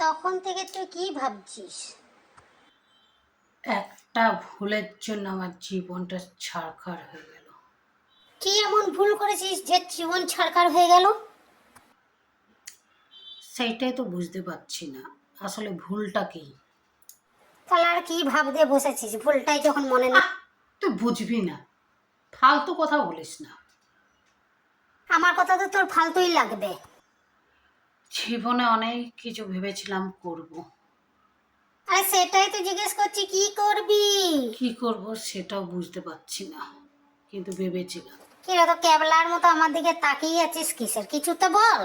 তখন থেকে তুই কি ভাবছিস? একটা ভুলের জন্য আমার জীবনটা ছারখার হয়ে গেল। কি এমন ভুল করেছিস যে জীবন ছারখার হয়ে গেল? সেইটাই তো বুঝতে পারছি না, আসলে ভুলটা কি। তাহলে আর কি ভাবতে বসেছিস? ভুলটাই যখন মনে নেই। আহ, তুই বুঝবি না, ফালতু কথা বলিস না। আমার কথা তো তোর ফালতুই লাগবে। জীবনে অনেক কিছু ভেবেছিলাম করব, আরে সেটাই তো জিজ্ঞেস করছি, কি করবি? কি করব সেটাও বুঝতে পারছি না, কিন্তু ভেবেছিলাম। কিরে, তো ক্যাবলার মতো আমার দিকে তাকিয়ে আছিস কিসের? কিছু তো বল।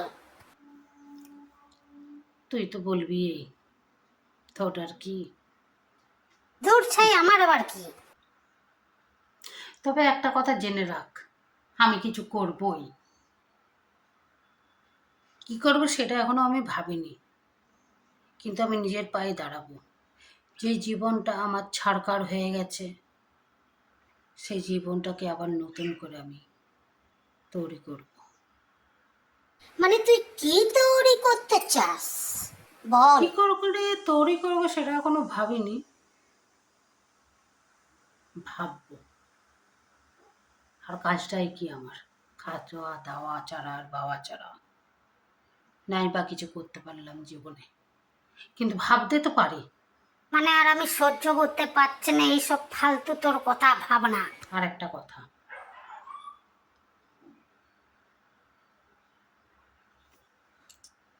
তুই তো বলবি, তোর আর কি। দূর ছাই, আমার আবার কি? তবে একটা কথা জেনে রাখ, আমি কিছু করবই। কি করব সেটা এখনো আমি ভাবিনি, কিন্তু আমি নিজের পায়ে দাঁড়াবো। যে জীবনটা আমার ছারকার হয়ে গেছে, সেই জীবনটাকে আবার নতুন করে আমি তৈরি করব। মানে তুই কি তৈরি করতে চাস বল। কি করে তৈরি করবো সেটা এখনো ভাবিনি, ভাববো। আর কাজটাই কি আমার, খাওয়া দাওয়া ছাড়া আর বাবা ছাড়া নাই বা কিছু করতে পারলাম জীবনে, কিন্তু ভাবতে তো পারি। মানে আর আমি সহ্য করতে পারছি না এইসব ফালতু তোর কথা ভাবনা। আর একটা কথা,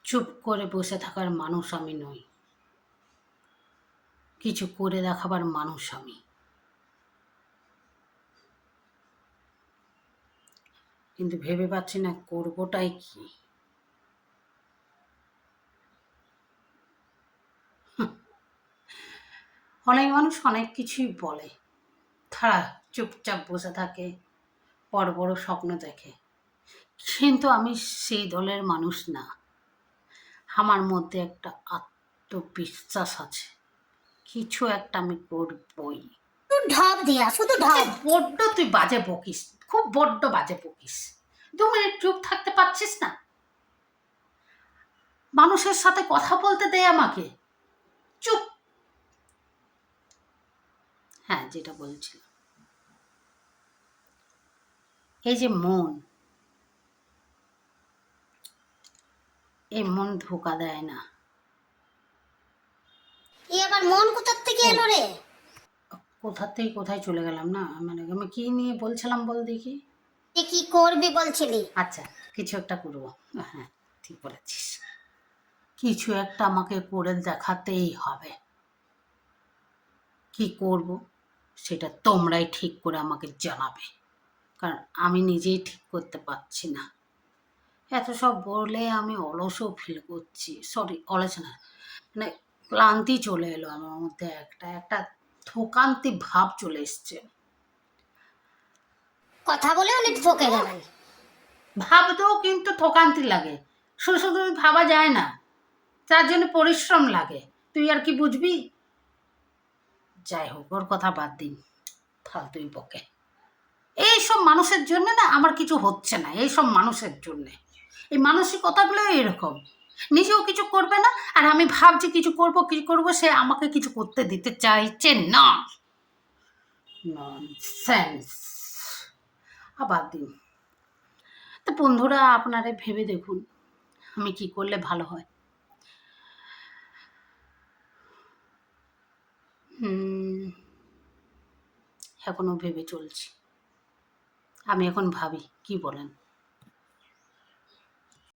চুপ করে বসে থাকার মানুষ আমি নই, কিছু করে দেখাবার মানুষ আমি। কিন্তু ভেবে পাচ্ছি না করবোটাই কি। অনেক মানুষ অনেক কিছুই বলে, তারা চুপচাপ বসে থাকে, বড় বড় স্বপ্ন দেখে, কিন্তু আমি সেই দলের মানুষ না। আমার মধ্যে একটা আত্মবিশ্বাস আছে, কিছু একটা আমি করবই। তুই ঢপ দিয়া, শুধু ঢপ। বড্ড তুই বাজে বকিস, খুব বড্ড বাজে বকিস। 2 মিনিট চুপ থাকতে পারছিস না? মানুষের সাথে কথা বলতে দে আমাকে। চুপ। হ্যাঁ, যেটা বলছিলাম, এই যে মন, এই মন ধোকা দেয় না। আবার মন কোথার থেকে ও, এলো রে? কোথার থেকে কোথায় চলে গেলাম না, মানে আমি কি নিয়ে বলছিলাম বল দেখি। তুই কি করবি বলছিলি? আচ্ছা, কিছু একটা করবো। হ্যাঁ, ঠিক বলেছিস, কিছু একটা আমাকে করে দেখাতেই হবে। কি করব সেটা তোমরাই ঠিক করে আমাকে জানাবে, কারণ আমি নিজেই ঠিক করতে পারছি না। এত সব বলে আমি অলসও ফিল করছি, সরি অলস না, মানে ক্লান্তি চলে এলো আমার মধ্যে, একটা একটা থকান্তি ভাব চলে এসছে। কথা বলে অনেক ঠকে গেলেন। ভাবতেও কিন্তু থকান্তি লাগে, শুধু শুধু ভাবা যায় না, তার জন্য পরিশ্রম লাগে। তুই আর কি বুঝবি। যাই হোক, ওর কথা বাদ দিন, ফালতুই বকে। এইসব মানুষের জন্য না আমার কিছু হচ্ছে না, এইসব মানুষের জন্যে, এই মানসিকতাগুলো এরকম, নিজেও কিছু করবে না, আর আমি ভাবছি কিছু করব কিছু করব, সে আমাকে কিছু করতে দিতে চাইছে না। ননসেন্স। আবার দিন। তো বন্ধুরা, আপনারা ভেবে দেখুন আমি কি করলে ভালো হয়। এখনো ভেবে চলছি, আমি এখন ভাবি, কি বলেন?